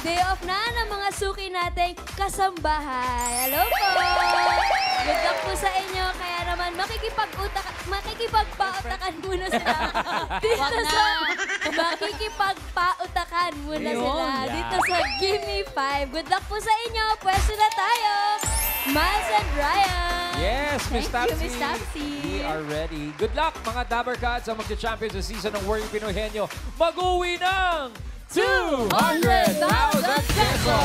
Day off na ng mga suki nating kasambahay. Hello po! Good luck po sa inyo. Kaya naman makikipagpautakan muna sila. Dito sa... Makikipagpautakan muna sila. Dito sa Gimme 5. Good luck po sa inyo. Pwesto na tayo. Miles and Ryan. Yes, Miss Thank you, Tapsi. Miss Tapsi. We are ready. Good luck, mga Dabber Cats, ang magcha-champion sa season ng World Pinoy Henyo. Mag-uwi ng 200,000 pesos!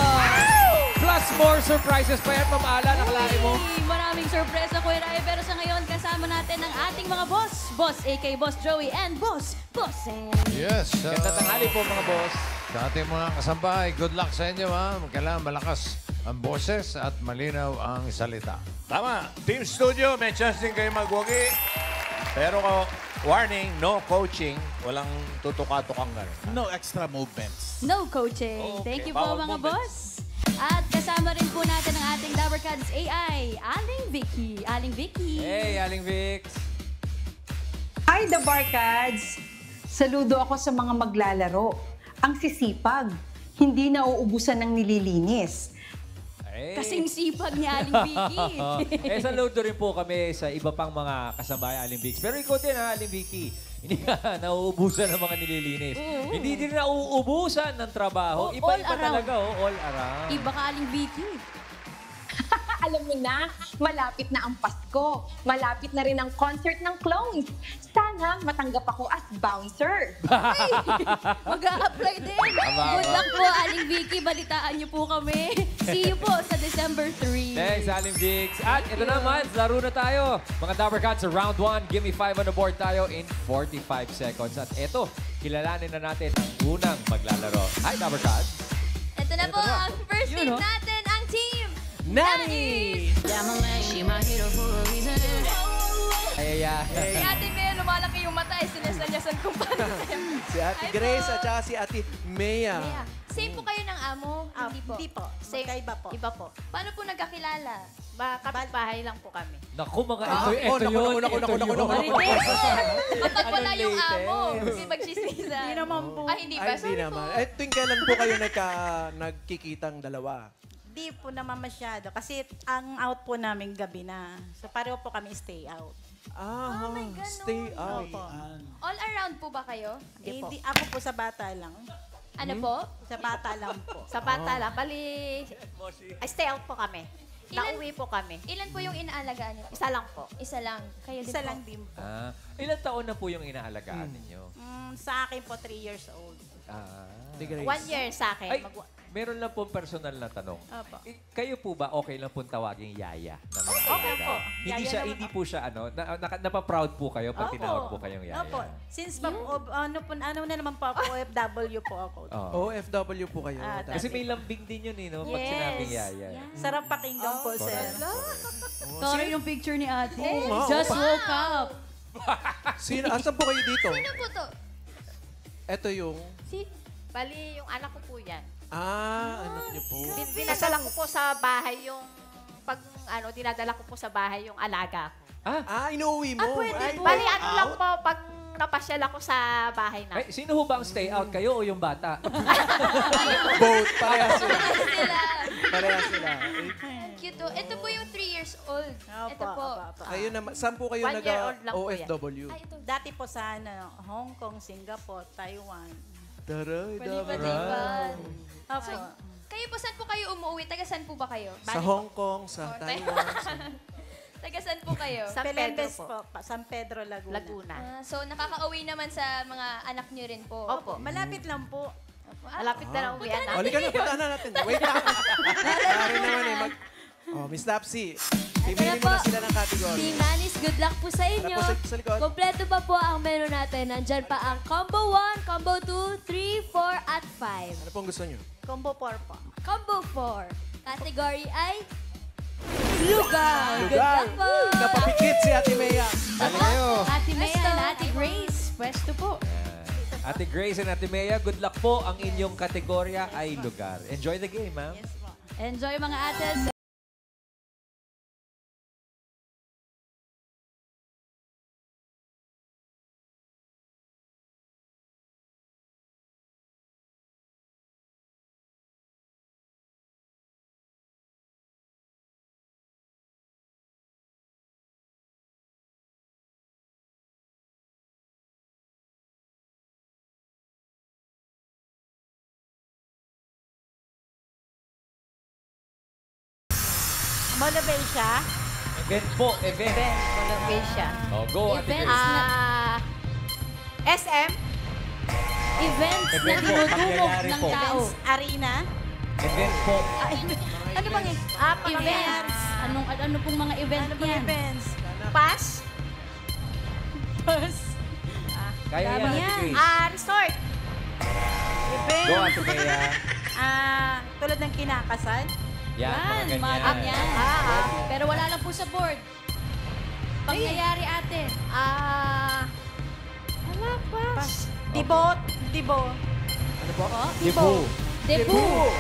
Plus more surprises pa yan, Ma'am Ala. Nakalain mo. Maraming sorpresa, Kuya Rai. Pero sa ngayon, kasama natin ang ating mga boss. Boss AK, Boss Joey, and Boss Bossing. Yes. Ganda tanghali po, mga boss. Sa ating mga kasambahay, good luck sa inyo, ha. Kailangan malakas ang boses at malinaw ang salita. Tama. Team Studio, may chance din kayo magwagi. Pero warning, no coaching. Walang tutuka-tukang gano'n. No extra movements. No coaching. Okay, Thank you po, bawal mga movements. boss. At kasama rin po natin ang ating Dabber Cats AI, Aling Vicky. Aling Vicky. Hey, Aling Vix. Hi, The Barkads! Saludo ako sa mga maglalaro. Ang sisipag, hindi nauubusan ng nililinis. Hey. Kasing sipag ni Aling Vicky. Saludo rin po kami sa iba pang mga kasabay, Aling Vix. Pero ikaw din, ha, Aling Vicky. Hindi ka nauubusan ng mga nililinis. Hindi din nauubusan ng trabaho. Oh, Iba-iba all around. talaga, all around. Iba ka, Aling Vicky. Alam mo na, malapit na ang Pasko. Malapit na rin ang concert ng clones. Sana matanggap ako as bouncer. Mag-a-apply din. Good luck po, Aling Vicky. Balitaan niyo po kami. See you po sa December 3. Thanks, Aling Vix. At ito naman, laro na tayo. Mga Dabber Cats sa round 1. Give me 5 on the board tayo in 45 seconds. At ito, kilalanin na natin ang unang maglalaro. Hi, Dabber Cats. Ito na po ang first team Yun, natin, ang team Nani! Ay, Si Ate Bea, lumalaki yung mata, sinesanyasan kung paano siya. Si Ate Hi Grace po. at saka si Ate Mea. Bea, same po kayo ng amo? Hindi po. Hindi po. Same. Magkaiba po. Iba po. Paano po nagkakilala? Kapitbahay lang po kami. Naku, mga Ah, ito naku, yun. naku, naku, ito naku, yun. naku, Kapag wala Anong yung latest? amo, kasi magsisisa. Hindi naman po. Ah, hindi ba? Ay, hindi Sorry naman. po. Eh, tuwing kailan po kayo nagkikitang dalawa? Hindi po naman masyado. Kasi ang out po namin gabi na. So pareho po kami stay out. Ah, may ganun. stay out. Opo. All around po ba kayo? Eh, hindi, ako po sa bata lang. Ano po? Sa bata lang po. Sa bata lang. Bali, Ay, stay out po kami. Ilan- Nauwi po kami. ilan po yung inaalagaan niyo? Isa lang po. Isa lang. Kayo din Isa po. lang din po. Ilang taon na po yung inaalagaan ninyo? Sa akin po, 3 years old. Ate Grace. 1 year sa akin. Ay, meron lang pong personal na tanong. Opo. Kayo po ba okay lang pong tawaging yaya? Na mga Okay alaga? po. Hindi Yaya siya, naman hindi po siya napaproud po kayo pag tinawag po kayong yaya. Opo. Since ano na naman po ako, OFW po ako. Oo. OFW po kayo. Ah, Ate. Kasi may lambing din yun, no? Pag Yes. sinabing yaya. Sarap pakinggan po, sir. Sorry yung picture ni ate. nga, Just woke up. Asan po kayo dito? Sino po to? Ito yung... Bali, yung anak ko po yan. anak niyo po. Dinadala ko po sa bahay yung dinadala ko po sa bahay yung alaga ko. Inuwi mo. Ay, Bali, ano lang po, pag napasyal ako sa bahay na. Ay, sino ho ba ang stay out? Kayo o yung bata? both. Parehas sila. Sila. Parehas sila. Cute oh. Ito po yung 3 years old. Ito po. Kayo naman, saan po kayo 1 year old lang po yan. nag-OFW? Ay, ito. Dati po sa Hong Kong, Singapore, Taiwan. Taray, Palipat-lipat. Opo. Kayo po, saan po kayo umuwi? Taga saan po ba kayo? Sa Hong Kong, sa Taiwan. Taga saan po kayo? San Pedro po. San Pedro, Laguna. So, nakaka-uwi naman sa mga anak niyo rin po. Opo, malapit lang po. Malapit na lang uwian namin. Halika na, puntahan na natin. Wait lang. Pare naman eh. Miss Tapsi, pimili mo na sila ng category. Team Manis, good luck po sa inyo. Harap po sa likod. Kompleto pa po ang menu natin. Nandyan pa ang combo 1, combo 2, 3, 4, at 5. Ano pong gusto nyo? Combo 4 po. Combo 4. Category ay lugar. Good Lugar. luck po. Napapikit si Ate Mea. Dali kayo. Ate Mea Pwesto. and Ate Grace. Pwesto po. Ate Grace and Ate Mea, good luck po. Ang inyong kategorya ay lugar. Enjoy the game, ma'am. Yes po. Enjoy mga ates. Molovesha. Event po, event. Molovesha. Oh, go, Ate Events Grace. na, SM. events na Event po, dinudumog pangyayari ng po. tao. Arena. Event po. Ano bang Events. Ano pong mga event Ano bang yan? events? Pass. Pass. Kaya yan, Ate yan. Grace. Resort. Event. Go, Ate Bea. Tulad ng kinakasal. Yan, Yan, mga mga ganyan. ganyan. Pero wala lang po sa board. Pangyayari ate. Wala pa. Dibo. Dibo. Ano po? Debut. Debut.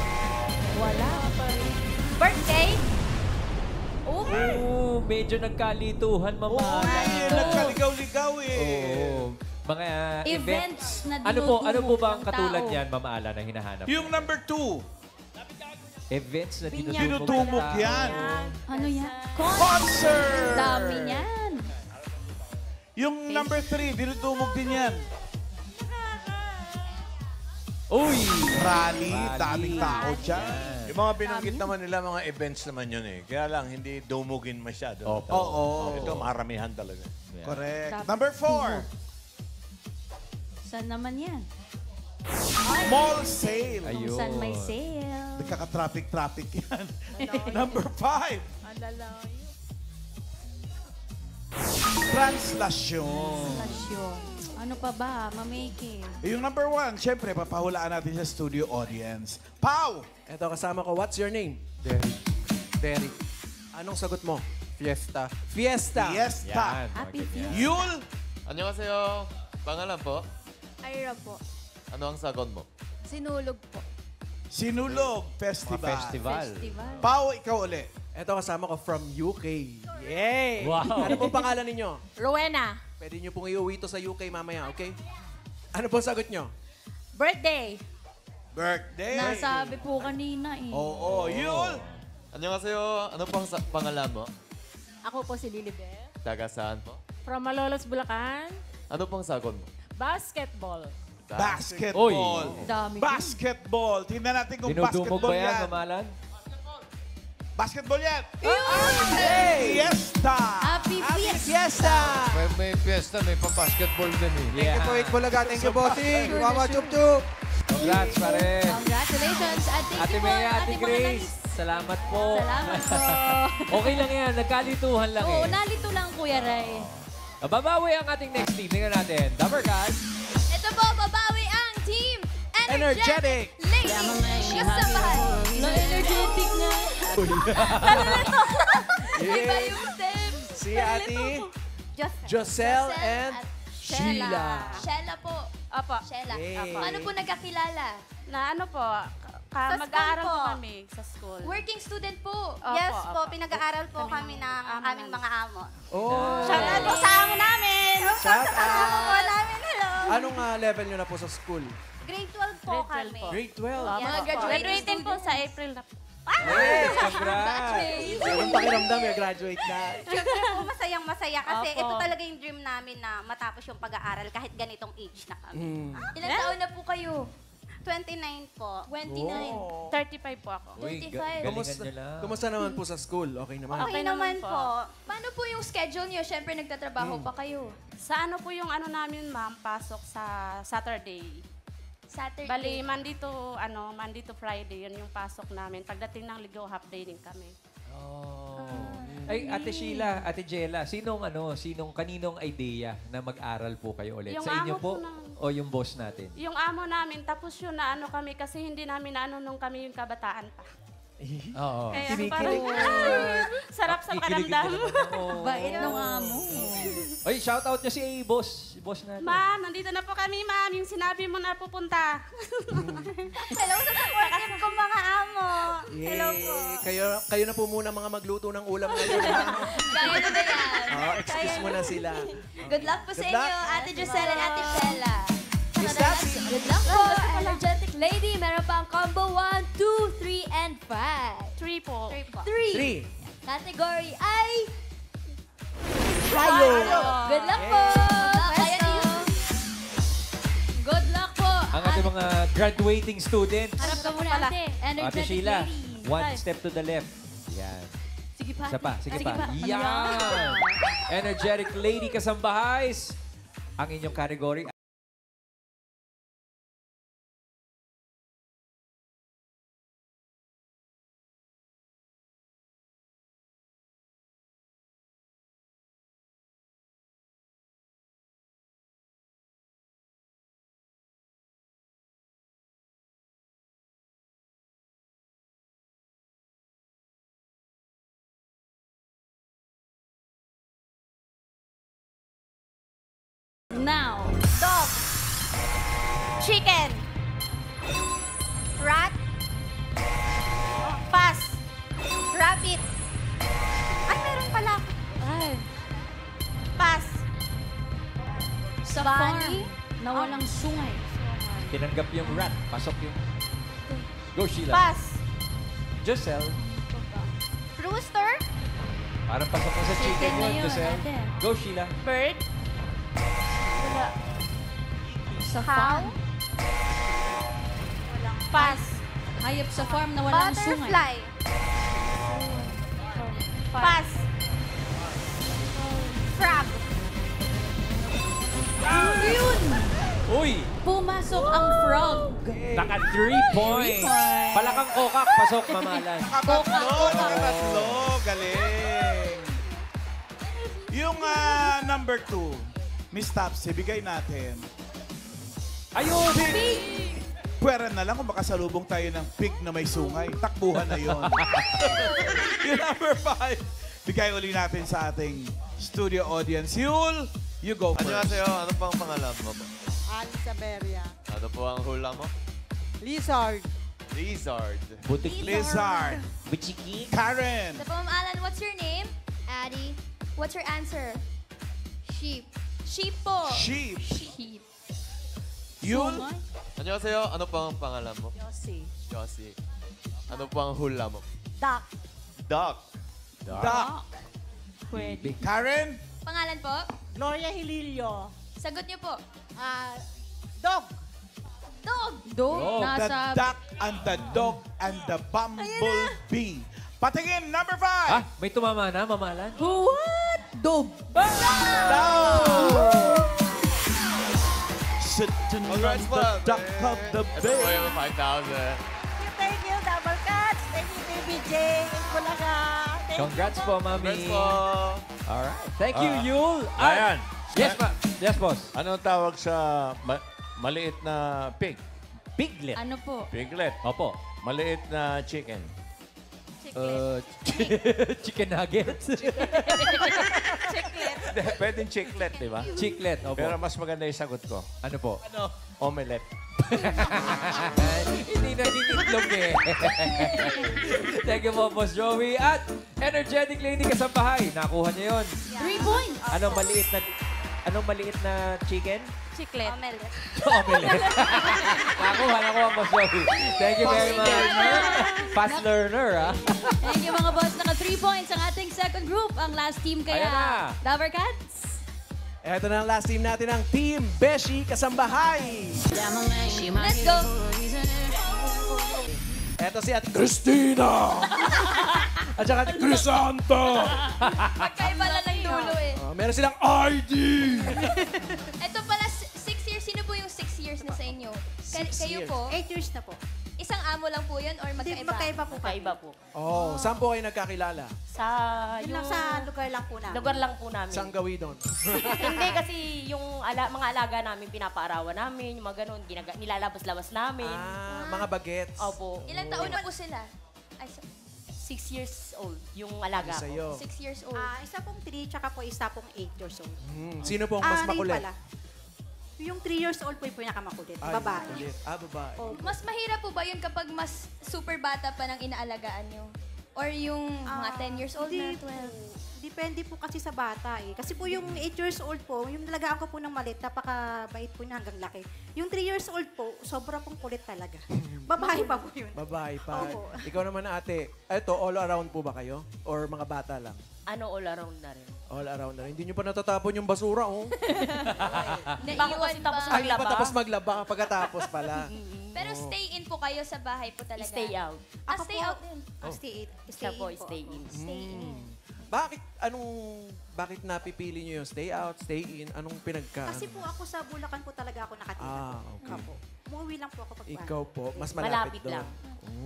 Wala pa rin. Birthday. Oh, medyo nagkalituhan, mama. Nagkaligaw-ligaw eh. Oo. Mga Events na Ano po dinudumog ba ang ng katulad tao. niyan, Mama Ala, na hinahanap? Yung number 2, Events na dinudumog dinudumog ng tao. yan. Ano yan? Concert! Dami niyan. Yung number 3, dinudumog din yan. Uy! Rally, daming tao dyan. Yung mga binanggit naman nila, mga events naman yun eh. Kaya lang, hindi dumugin masyado. Opo. Oo. Ito, maramihan talaga. Correct. Number 4, Saan naman yan? mall sale. Ayun. Saan may sale? Nagkaka-traffic yan. Number 5, translasyon. Stasyon. Ano pa ba? Mamake. Yung number 1, syempre, papahulaan natin sa studio audience. Pau! Eto, kasama ko. What's your name? Derek. Derek. Anong sagot mo? Fiesta. Fiesta. Fiesta. Yan, Happy mga ganyan. Yul! 안녕하세요. pangalan po? Ira po. Ano ang sagot mo? Sinulog po. Sinulog Mga Festival. festival. Festival. Pau, ikaw uli. Eto, kasama ko from UK. Yay! Wow. Ano pong pangalan ninyo? Rowena. Pwede nyo pong iuwi to sa UK mamaya, okay? Ano pong sagot nyo? Birthday. Birthday. Nasabi po kanina eh. Oo, Yul! 안녕하세요. Ano pang pangalan mo? Ako po si Lilibel. Taga saan po? From Malolos, Bulacan. Ano pang sagot mo? Basketball. Basketball. Dami. Basketball. Tingnan natin kung Dinudumog basketball ba yan, yan. Mama Alan? Basketball yan. Fiesta. Happy Fiesta. Fiesta! May fiesta, may pa-basketball din eh. Yeah. Wait po laga. Thank you, bossing. Mama, chup-chup. Congrats, pare. Congratulations. At thank Ate you po, Bea, Ate Grace. Grace. Salamat po. Salamat po. Okay lang yan. Nagkalituhan lang Oo, eh. nalito lang Kuya Ray. Babawi ang ating next team. Tingnan natin. Dapper Cats. Ito po, babawi ang team Energetic. Lady. Kasabahan. Na-energetic na. Iba yung steps. Si Ate Joselle and Sheila. Shella po. Opo. Shella. Yay. Paano po nagkakilala? Na ano po, Sa mag-aaral school po po. kami sa school. Working student po. Yes po, pinag-aaral po kami ng aming mga amo. Oh. Shout out po sa amo namin. Shout out. po namin, hello. Anong level nyo na po sa school? Grade 12 po Grade 12 kami. po. Grade 12. Yes, Mga po. Graduating po sa April na po. Yes, congrats. Anong pakiramdam yung graduate na? Siyempre po, masayang-masaya kasi Opo. ito talaga yung dream namin na matapos yung pag-aaral kahit ganitong age na kami. Ilang taon na po kayo? 29 po. 29. 35 po ako. Uy, 25. galingan nyo lang. Kumusta naman po sa school? Okay naman? Okay naman po. Paano po yung schedule niyo? Siyempre, nagtatrabaho pa kayo. Sa ano po yung ano namin, ma'am, pasok sa Saturday. Saturday. Bali, Monday to Friday, yun yung pasok namin. Pagdating ng Ligaw, half day din kami. Oh. Ay, Ate Sheila, Ate Jella, sinong kaninong idea na mag-aral po kayo ulit? Yung Sa inyo amo po po namin. o yung boss natin? Yung amo namin, tapos yun na ano kami kasi hindi namin na ano nung kami yung kabataan pa. Oo. Kaya Kinikilig. parang sarap sa Kikiligin pakiramdam. ka naman ako. Bait ng amo. Ay, shoutout niya si boss. Si boss natin. Ma'am, nandito na po kami, ma'am. Yung sinabi mo na pupunta. Hello sa supportive ko mga amo. Hello po. Kayo na po muna mga magluto ng ulam ngayon. Kaya na ba yan? Excuse mo na sila. Good luck po sa Good luck. inyo, Ate Joselle and Ate Shella. Miss Daphne. Good luck po, energetic lady. Meron pa ang combo 1, 2, 3, and 5. 3 po. 3. 3. Category ay... Hayo. Good luck po. Kaya niyo. Good luck po. Ang ating mga graduating students. Harap ka muna, ate. Ate Energetic Sheila, lady. one step to the left. Yan. Sige Sige pa. Isa pa, sige Sige pa. pa. Yan! Energetic lady kasambahays. Ang inyong category. Now. Dog. Chicken. Rat. Pass. Rabbit. Ay, meron pala. Ay. Pass. Sa Bunny. farm na walang sungay. Tinanggap yung rat. Pasok yung... Go, Sheila. Pass. Giselle. Rooster. Parang pasok mo sa chicken Chicken na yun, yun, Giselle. ate. Go, Sheila. Bird. Sa Cow. farm. Walang pass. Hayop sa farm na walang sungay. Butterfly. Pass. Frog. Yun! Uy! Pumasok ang frog. Naka 3 points. Palakang kokak. Pasok, mamalan. Nakatatlo. Galing. Yung number 2, Miss Topsy, bigay natin. Ayun! Pwera na lang kung makasalubong tayo ng pig na may sungay. Takbuhan na yon. Yung number 5, bigay uli natin sa ating studio audience. Yul, you go first. 안녕하세요. Ano pang pangalan mo po? Alisa Beria. Ano po ang hula mo? Lizard. Lizard. Butik. Lizard. Buchiki. Karen. So, Alan, what's your name? Addie. What's your answer? Sheep. Sheep po. Sheep. Sheep. Yul. 안녕하세요. Ano pang pangalan mo? Yossi. Josie. Ano po ang hula mo? Duck. Duck. Duck. Pwede. Karen. Pangalan po? Gloria Hililio. Sagot niyo po. Dog. Dog. Dog. Dog. The Nasa... duck and the dog and the bumblebee. Patingin, number 5. Ah, may tumama na, mamalan? What? Dog. Sitting on Congrats the po. duck of the Ito po bay. yung 5,000. Thank you, Double Cuts. Thank you, TBJ. Bulaga. Congrats po, mami. Congrats po. Alright. Thank you, Yul. Ayan. Yes, yes, boss. Anong tawag sa maliit na pig? Piglet. Ano po? Piglet. Opo. Maliit na chicken. Chicken nuggets. Pwedeng chiclet, di ba? Chiclet, opo. Pero mas maganda yung sagot ko. Ano po? Omelette. Hindi naging itlog eh. Thank you po, Boss Joey. At energetic lady kasambahay. Nakuha niya yun. 3 points. Anong maliit na chicken? Chiclet. Omelette. Omelette. nakuha, Boss Joey. Thank you very much. Fast learner, ah. Thank you mga boss. Naka 3 points ang ating second group. Ang last team kaya. Ayan na. Dabber Cats. Ito na ang last team natin, ang Team Beshi Kasambahay. Let's go. Ito si Ate Christina. At saka Ate Crisanta. Magkaiba lang ng dulo eh. Meron silang ID. Ito pala, 6 years. Sino po yung 6 years na sa inyo? Kayo po? 8 years na po. Isang amo lang po yun or Hindi, magkaiba? magkaiba po. Magkaiba po. Oh, saan po kayo nagkakilala? Sa Yun lang sa lugar lang po namin. lugar lang po namin. Saan gawin doon? Hindi kasi yung mga alaga namin, pinapaarawan namin, yung mga ganun, nilalabas-labas namin. Mga bagets. Opo. Ilang taon na po sila? Ay, 6 years old yung alaga ko. Sa'yo. 6 years old. Isa pong 3, tsaka po isa pong 8 years old. Sino pong mas Ano yun makulit? pala? Yung 3 years old po yung pinakamakulit. Ay, Babae. makulit. Babae. Mas mahirap po ba yun kapag mas super bata pa ng inaalagaan nyo? Or yung mga 10 years old na, 12? Depende po kasi sa bata eh. Kasi po yung 8 years old po, yung nalagaan ko po ng malit, napakabait po niya hanggang laki. Yung 3 years old po, sobra pong kulit talaga. Babae pa po yun. Babae pa. Opo. Ikaw naman ate, ito, all around po ba kayo? Or mga bata lang? Ano, all around na rin. All around na rin. Hindi nyo pa natatapon yung basura, oh. Bako kasi tapos Ay, maglaba. pa tapos maglaba pagkatapos pala. Pero stay in po kayo sa bahay po talaga. Stay out. Stay out din. Siya po, stay in. Stay in. Bakit napipili niyo yung stay out, stay in? Anong pinagka... Kasi po ako sa Bulacan po talaga ako nakatira. okay. Opo. Umuwi lang po ako pag Ikaw po, mas Malapit malapit doon. lang.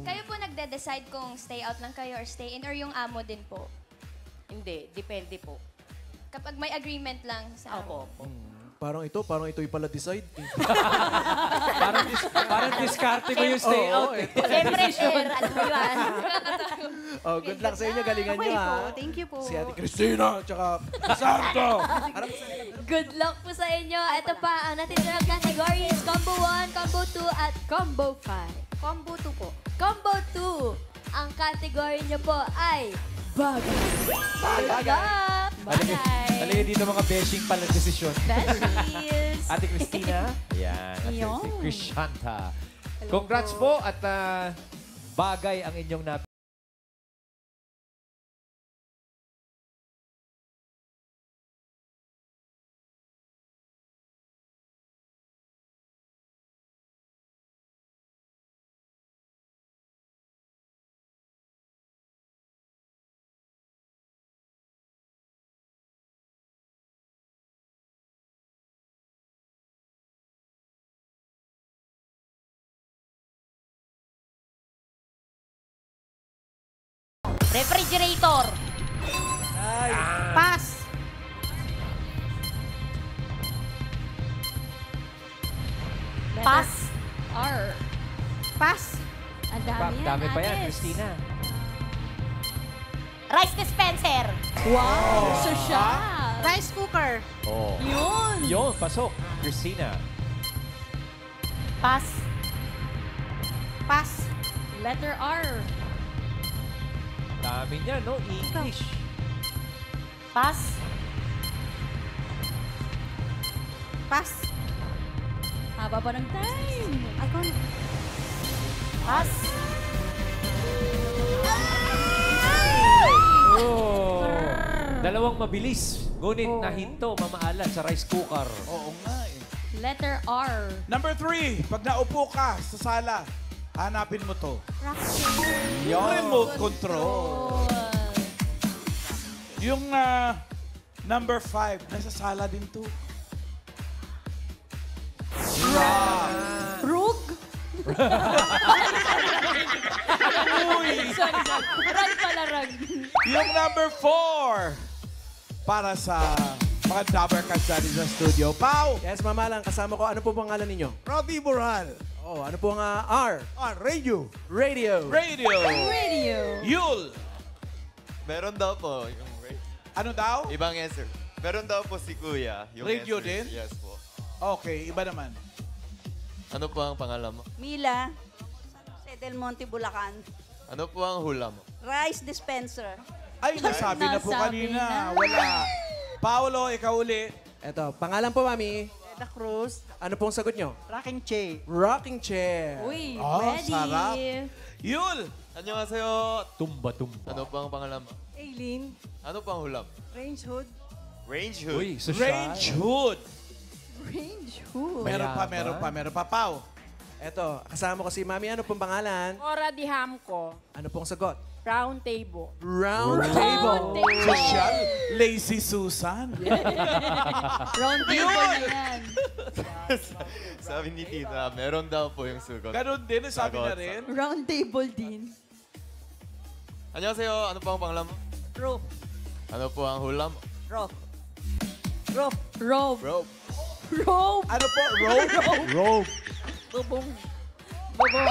Kayo po nagde-decide kung stay out lang kayo or stay in or yung amo din po? Hindi, depende po. Kapag may agreement lang sa amo. Opo. Parang ito'y pala decide. Parang diskarte mo yung stay out. Siyempre, sir, alam mo yun. Good luck sa inyo. Galingan Okay nyo, po. ha? Thank you po. Si Ate Cristina, tsaka Santo. Good luck po sa inyo. Ito pa ang natitirang categories. Combo 1, Combo 2, at Combo 5. Combo 2 po. Combo 2, ang category nyo po ay bagay. Good luck! Bagay. Talaga dito mga bashing pala desisyon. Besties. Ate Cristina. Ayan. At Ayun. si Krishanta. Congrats po at bagay ang inyong Refrigerator. Pass. Pass. R. Pass. Ang dami yan, Dami pa yan, Ates. Christina. Rice dispenser. Wow! Social! Rice cooker. Oh. Yun! Yun, pasok. Christina. Pass. Pass. Letter R. Dami niya, no? English. Pass. Pass. Haba pa ng time. Pass. Oh. Dalawang mabilis. Ngunit nahinto, mamaalat sa rice cooker. Oo nga eh. Letter R. Number 3, pag naupo ka sa sala, hanapin mo to. Yung remote control. Yung number 5, nasa sala din to. Rug? Sorry. Rag pala, rag. Yung number 4, para sa mga Dabber Cats natin sa studio. Pau! Yes, Mama lang. Kasama ko. Ano po pangalan ninyo? Robbie Moral. Oh, ano po ang R? Radio. Radio. Radio. Radio. Yul. Meron daw po yung Ano daw? ibang answer. Meron daw po si Kuya. Yung Radio answer. din? Yes po. Okay, iba naman. Ano po ang pangalan mo? Mila. Jose Del Monte, Bulacan. Ano po ang hula mo? Rice dispenser. Ay, nasabi na po Nasabi kanina. na. Wala. Paolo, ikaw uli. Eto, pangalan po, Mami. Eda Cruz. Ano pong sagot nyo? Rocking chair. Rocking chair. Uy, Oh, ready. sarap. Yul. Annyeonghaseyo. Tumba-tumba. Ano po ang pangalan mo? Aileen. Ano po ang hula mo? Range hood. Range hood. Uy, social. Range Hood. Range hood. Meron pa. Pau. Eto, kasama ko si Mami. Ano pong pangalan? Ora di Hamco, Ano pong sagot? round table. Round table. Social. Lazy Susan. Round table na yan. Sabi ni Tita, meron daw po yung sugot. Ganon din, sabi na Sagot. rin. Round table din. Annyeonghaseyo. Ano po ang pangalan mo? Roof. Ano po ang hula mo? Rope. Rope. Robe. Rope. Robe. Ano po? Rope? Rope. Bubong. Bubong.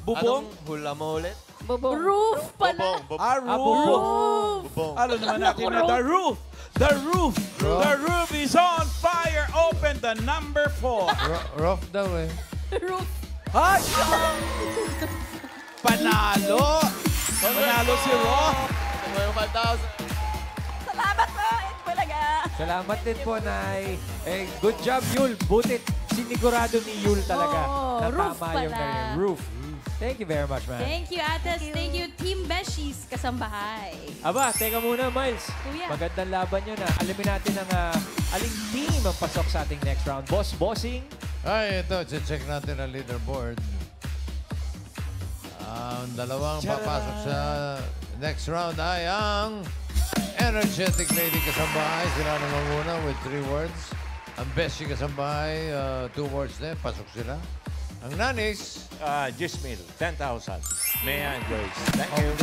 Bubong? Anong hula mo ulit? Bubong. Roof pala. Bubong. Ah, roof. Bubong. Alam naman natin na the roof. The roof. The roof is on fire. Open the number 4. Rough daw eh. Roof. Ay! Panalo! Panalo si Roth. Ano mo yung 5,000? Salamat po. Bulaga. Salamat din po, Nay. Eh, good job, Yul. Butit, sinigurado ni Yul talaga. Oo, na roof tama yung pala. ganyan. Roof. Thank you very much, man. Thank you, Ates. Thank you, Team Beshies. Kasambahay. Aba, teka muna, Miles. Kuya. Magandang laban yun na. Alamin natin ang aling team ang pasok sa ating next round. Bossing, Ay, ito. Check natin ang leaderboard. Ang dalawang papasok sa next round ay ang Energetic Lady Kasambahay. Sila namanguna with 3 words. Ang Beshi Kasambahay, 2 words din. Pasok sila. Ang Nanis. Gismil, 10,000. Mea and Joyce. Thank you.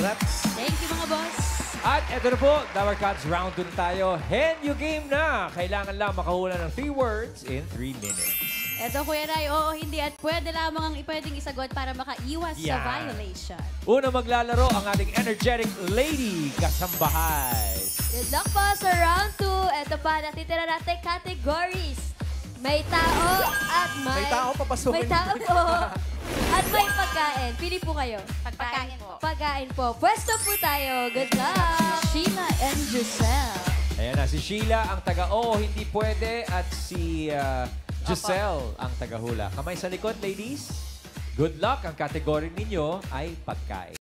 Thank you, mga boss. At eto na po, Dabar Cats, round 2 na tayo. Henyo game na! Kailangan lang makahula ng 3 words in 3 minutes. Eto, Kuya Ray, oo, hindi. At pwede lamang ang pwedeng isagot para makaiwas sa Yan. violation. Una maglalaro ang ating Energetic Lady Kasambahay. Good luck po sa round 2. Ito pa, natitira natin categories. May tao at May tao, papasukin. May tao po. At may pagkain. Pili po kayo. Pagkain po. Pagkain po. Pwesto po tayo. Good luck. Sheila and Giselle. Ayan na, si Sheila ang taga-oo, hindi pwede. At si Giselle ang taga-hula. Kamay sa likod, ladies. Good luck. Ang category ninyo ay pagkain.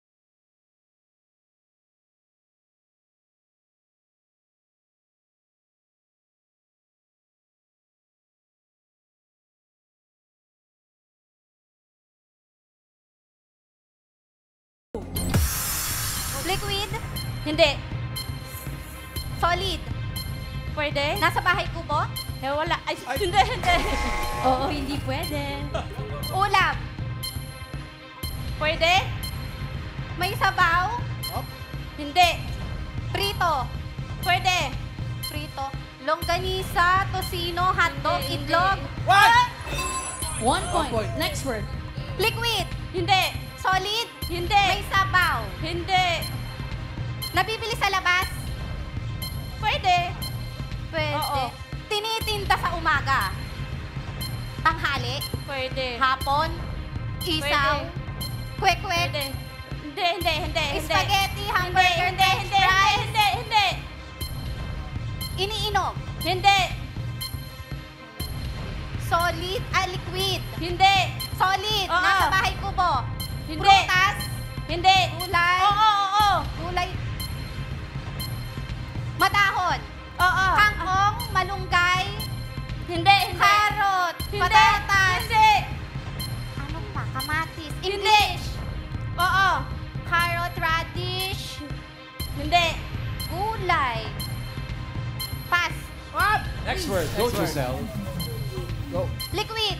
Liquid? Hindi. Solid? Pwede? Nasa bahay kubo? Wala. Ay, hindi, hindi. Oo, hindi pwede. Ulam? Pwede? May sabaw? Hindi. Prito? Pwede. Prito. Longganisa, tosino, hotdog, Hindi, itlog? hindi. What? 1 point. Next word. Liquid? Hindi. Solid? Hindi. May sabaw? Hindi. Nabibili sa labas? Pwede. Pwede. Oo. Tinitinda sa umaga? Tanghali? Pwede. Hapon? Isaw? Kwek-kwek? Hindi. Hindi, hindi, hindi. Spaghetti, hamburger, hindi, hindi, hindi, hindi, hindi. Iniinom? Hindi. Solid, liquid? Hindi. Solid, nasa bahay kubo? Hindi. Prutas? Hindi. Gulay? Oo. Gulay. Madahon? Oo. Kangkong? Malunggay? Hindi. Carrot? Hindi. Patatas? Hindi. Ano pa? Kamatis? English? Oo. Carrot, radish? Hindi. Gulay? Pass. Next word. Go, Giselle. Go. Liquid?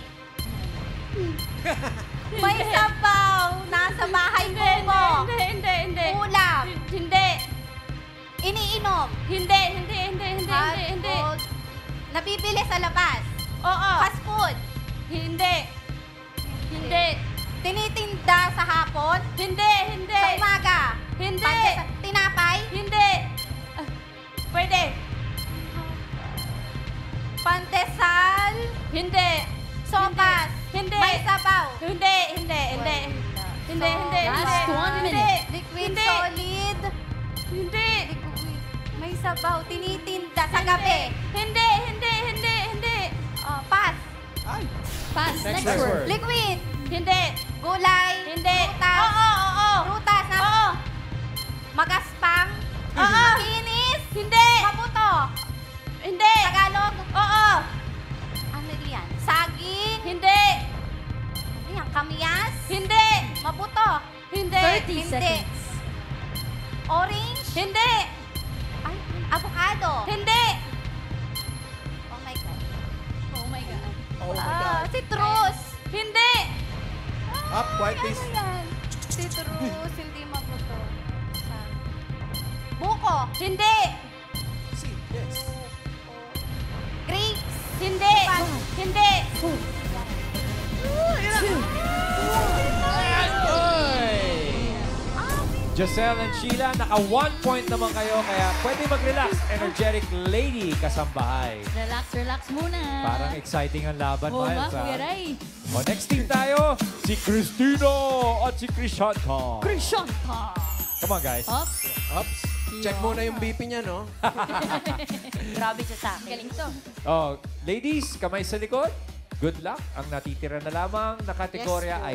May sabaw. Nasa bahay kubo. Hindi. Ulam. Hindi. Iniinom. Hindi. Nabibili sa labas. Oo. Fast food. Hindi. Tinitinda sa hapon. Hindi. Sa umaga. Hindi. Tinapay. Hindi. Pwede. Pandesal. Hindi. Sopas. Hindi. May sabaw. Hindi. Last 1 minute. Liquid, solid. Hindi. May sabaw. Tinitinda sa gabi. Hindi. Pass. Pass. Next Next word. word. Liquid. Hindi. Gulay. Hindi. Prutas. Oo. Prutas. Oo. Magaspang. Oo. Makinis. Hindi. Mabuto. Hindi. Tagalog. Oo. Ano yan? Saging. Hindi. Ano yan? Kamyas. Hindi. Mabuto. Hindi. 30 seconds. Orange. Hindi. Ay, avocado. Hindi. Oh my God. Citrus. Hindi. White Ano taste. yan? Citrus, hindi mabuto. Buko. Hindi. Yes. Grapes. Hindi. Hindi. Giselle and Sheila, naka 1 point naman kayo, kaya pwede mag-relax. Energetic Lady Kasambahay. Relax muna. Parang exciting ang laban, Oo nga, Miles. Kuya Ray. O, next team tayo, si Cristina at si Krishanta. Krishanta. Come on, guys. Oops. Check muna yung BP niya, no? Grabe siya sa akin. Galing to. Oh, ladies, kamay sa likod. Good luck. Ang natitira na lamang na kategorya ay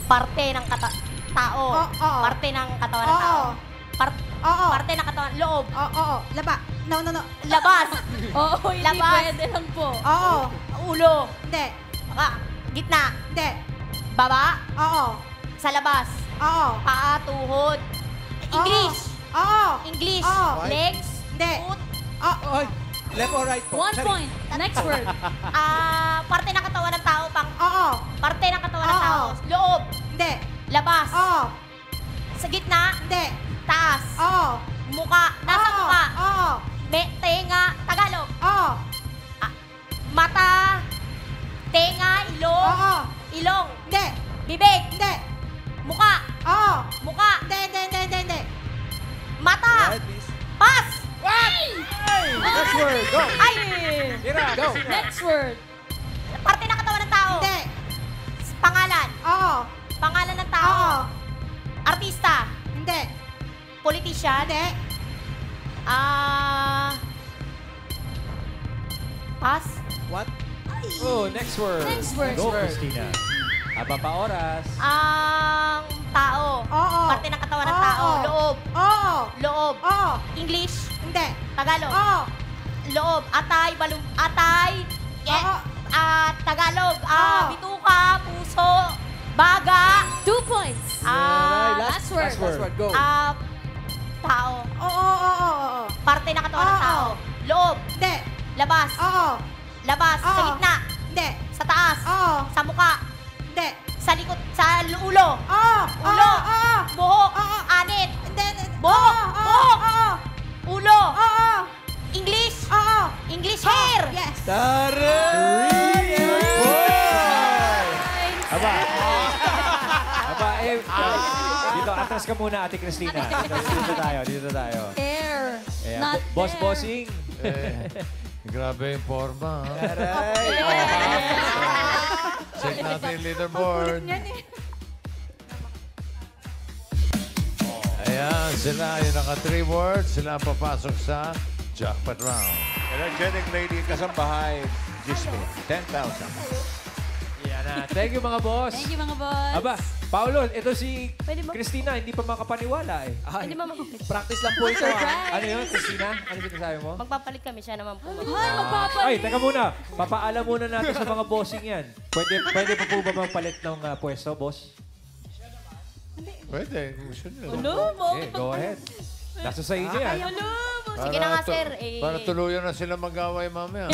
Parte ng tao. Oo. Parte ng katawan ng tao. Oo. Parte ng katawan. Loob. Oo. Laba. No. Labas. Oo, hindi Labas. pwede lang po. Oo. Ulo. Hindi. Gitna. Hindi. Baba. Oo. Sa labas. Oo. Paa, tuhod. English. Oo. English. Oo. Legs. Hindi. Foot. Oy, left or right po? 1 point. Next word. Parte ng katawan ng tao. Oo. Parte ng katawan ng Oo. tao. Loob. Hindi. Labas. Oo. Sa gitna. Hindi. Taas. Oo. Muka. Nasa Oo. muka. Oo. Tenga. Tagalog. Oo. Mata. Tenga. Ilong. Oo. Ilong. Hindi. Bibig. Hindi. Muka. Oo. Muka. Hindi. Mata. Right, please. Pas. Next word, go. Ay. Tira, Go. Next word. Parte ng katawan ng tao. Hindi. Pangalan. Oo. Pangalan ng tao. Oo. Artista. Hindi. Politician. Hindi. Pas. What? Oh, next word. Next word. Go, Next word. Christina. Haba pa oras. Ang tao. Oo. Parte ng katawan ng Oo. tao. Loob. Oo. Loob. Oo. English. Hindi. Tagalog. Oo. Loob. Atay. Atay. Oo. Tagalog. Oo. Bituka. Puso. Baga. 2 points. Last word. Last word, go. Tao. Oo. Parte ng katawan ng Oo. tao. Loob. Hindi. Labas. Oo. Labas. Sa Oo. gitna. Hindi. Sa taas. Oo. Sa muka. Hindi. Sa likod. Sa ulo. Oo. Ulo. Oo. Buhok. Oo. Anit. Hindi. Buhok. Buhok. Oo. Ulo. Oo. English. Oo. English hair. Yes. Aba. Aba, dito, atras ka muna, Ate Christina. Dito tayo. Air. Ayan. Not Boss there. Bossing. Grabe yung forma, ha? Aray. Check natin yung leaderboard. Ayan, sila yung naka 3 words. Sila ang papasok sa jackpot round. Energetic lady kasambahay, Gisme, 10,000. Yan na. Thank you, mga boss. Thank you, mga boss. Aba, Paulo, ito si Pwede ba? Christina, hindi pa makapaniwala eh. Ay, Pwede ba practice lang po ito. Surprise. Ano yun, Christina? Ano sinasabi mo? Magpapalit kami. Siya naman po. Ay, magpapalit. Ay, teka muna. Papaalam muna natin sa mga bossing yan. Pwede pa po ba magpalit ng pwesto, boss? Pwede, kung gusto nyo. Okay, go ahead. Nasa sa inyo yan. Sige na nga, sir. Para tuluyan na sila mag-away mamaya.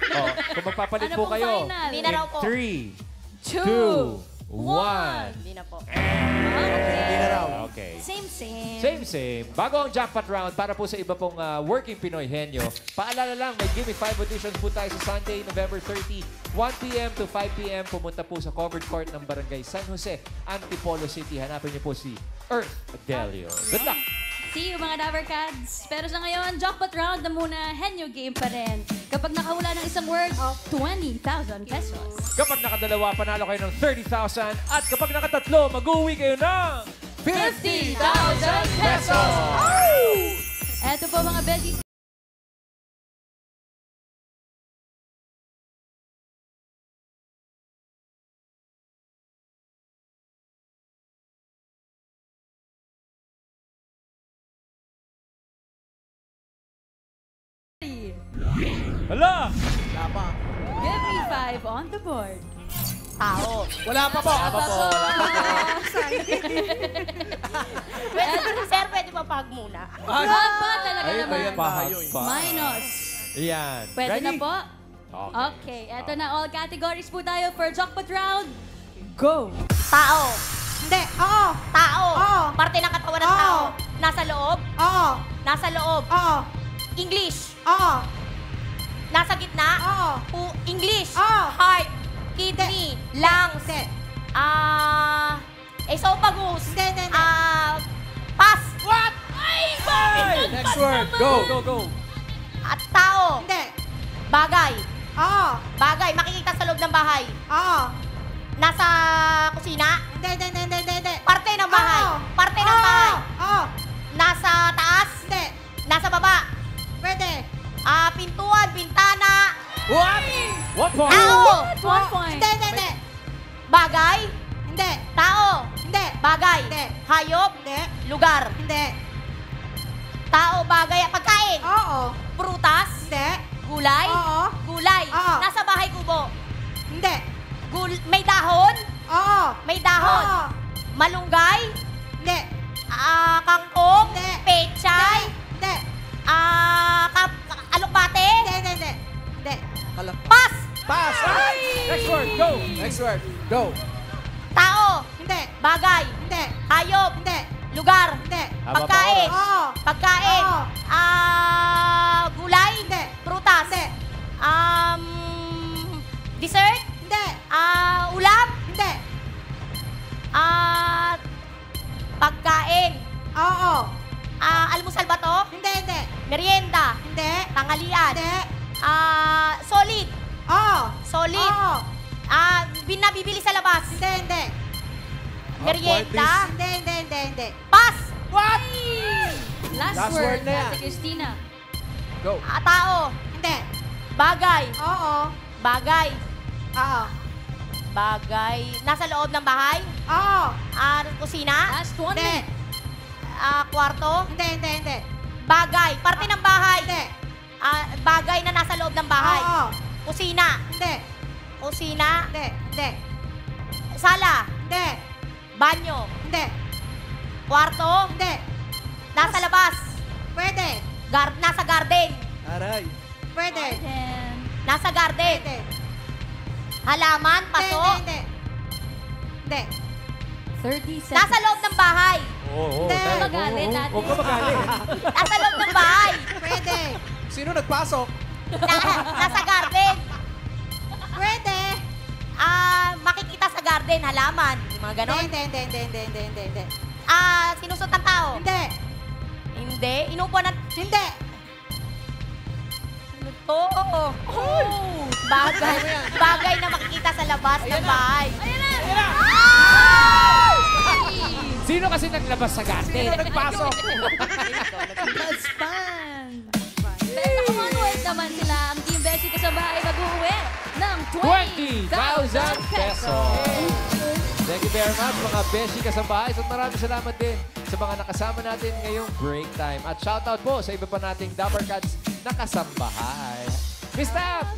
Oh, kung magpapalit Ano po pong kayo. final? Hindi na raw po. 3, 2, 1. Hindi na po. Hindi na raw. Okay. Same. Same. Bago ang jackpot round, para po sa iba pong working Pinoy henyo, paalala lang, may Gimme 5 auditions po tayo sa Sunday, November 30, 1 p.m. to 5 p.m. Pumunta po sa covered court ng Barangay San Jose, Antipolo City. Hanapin niyo po si Earth Delio. Good luck! See you, mga Dabarkads. Pero sa ngayon, jackpot round na muna, henyo game pa rin. Kapag nakahula ng isang word, 20,000 pesos. Kapag nakadalawa, panalo kayo ng 30,000. At kapag nakatatlo, mag-uwi kayo ng 50,000 pesos! Eto po, mga besties. Hala! Wala pa. Give me 5 on the board. Tao. Wala pa po. Wala pa po. Sir, pwede pa pag muna. Bravo talaga Ay, naman. may pahag pa. Minus. Yan. Pwede Ready? na po? Okay, eto na. All categories po tayo for jackpot round. Go! Tao. Hindi. Oo. Tao. Oo. Parte ng katawan ng Oo. tao. Nasa loob. Oo. Nasa loob. Oo. English. Oo. Nasa gitna. Oo. English. Oo. Heart. Kidney. Lungs. Hindi. Esophagus. Hindi. Pass. What? Ay, bakit? Next word, go. Go. At tao. Hindi. Bagay. Oo. Bagay. Makikita sa loob ng bahay. Oo. Nasa kusina. Hindi. Parte ng bahay. Oo. Parte ng bahay. Oo. Nasa taas. Hindi. Nasa baba. Pwede. Pintuan, bintana. What? 1 point. Tao. 1 point. Hindi. Bagay. Hayop? Hindi. Lugar? Hindi. Tao, bagay, pagkain? Oo. Prutas? Hindi. Gulay? Oo. Gulay? Oo. Nasa bahay kubo? Hindi. May dahon? Oo. May dahon? Oo. Malunggay? Hindi. Kangkong? Hindi. Pechay? Hindi. Alokbate? Hindi. Pas! Pass! Next word, go! Next word, go. Tao? Hindi. Bagay? Hindi. Hayop? Hindi. Lugar? Hindi. Haba pa Pagkain? oras. Oo. Pagkain? Oo. Gulay? Hindi. Prutas? Hindi. Dessert? Hindi. Ulam? Hindi. Pagkain? Oo. Almusal ba to? Hindi. Merienda? Hindi. Tanghalian? Hindi. Solid? Oo. Solid? Oo. Nabibili sa labas? Hindi. Merienda? Hindi. Pas! What? Last word word, na yan. Ate Christina. Go. Tao? Hindi. Bagay? Oo. Bagay? Oo. Bagay? Nasa loob ng bahay? Oo. Kusina? Last one Hindi. minute. Kwarto? Hindi. Bagay? Parte ng bahay? Hindi. Bagay na nasa loob ng bahay? Oo. Kusina? Hindi. Kusina? Hindi. Sala? Hindi. Banyo? Hindi. Kwarto? Hindi. Nasa labas? Pwede. Nasa garden? Aray. Pwede. And Nasa garden? Pwede. Halaman? Paso? Hindi. 30 seconds. Nasa loob ng bahay? Oo, Hindi. tayo. Magalit, ate. Huwag ka magalit. Nasa loob ng bahay? Pwede. Sino nagpasok? Nasa garden? Pwede. Makikita sa garden, halaman, yung mga ganon. Hindi. Sinusot ng tao? Hindi. Hindi. Inupuan ng... Hindi. Ano to? Bagay na makikita sa labas ng bahay. Ayan na! Sino kasi naglabas sa garden? Sino nagpasok? That's fun. Pero naka-1 naman sila. Ang Team Beshi Kasambahay mag-uwi ng 20,000 pesos. Thank you very much, mga Beshi Kasambahay. At maraming salamat din sa mga nakasama natin ngayong break time. At shoutout po sa iba pa nating Dapper Cats na kasambahay. Miss Tap!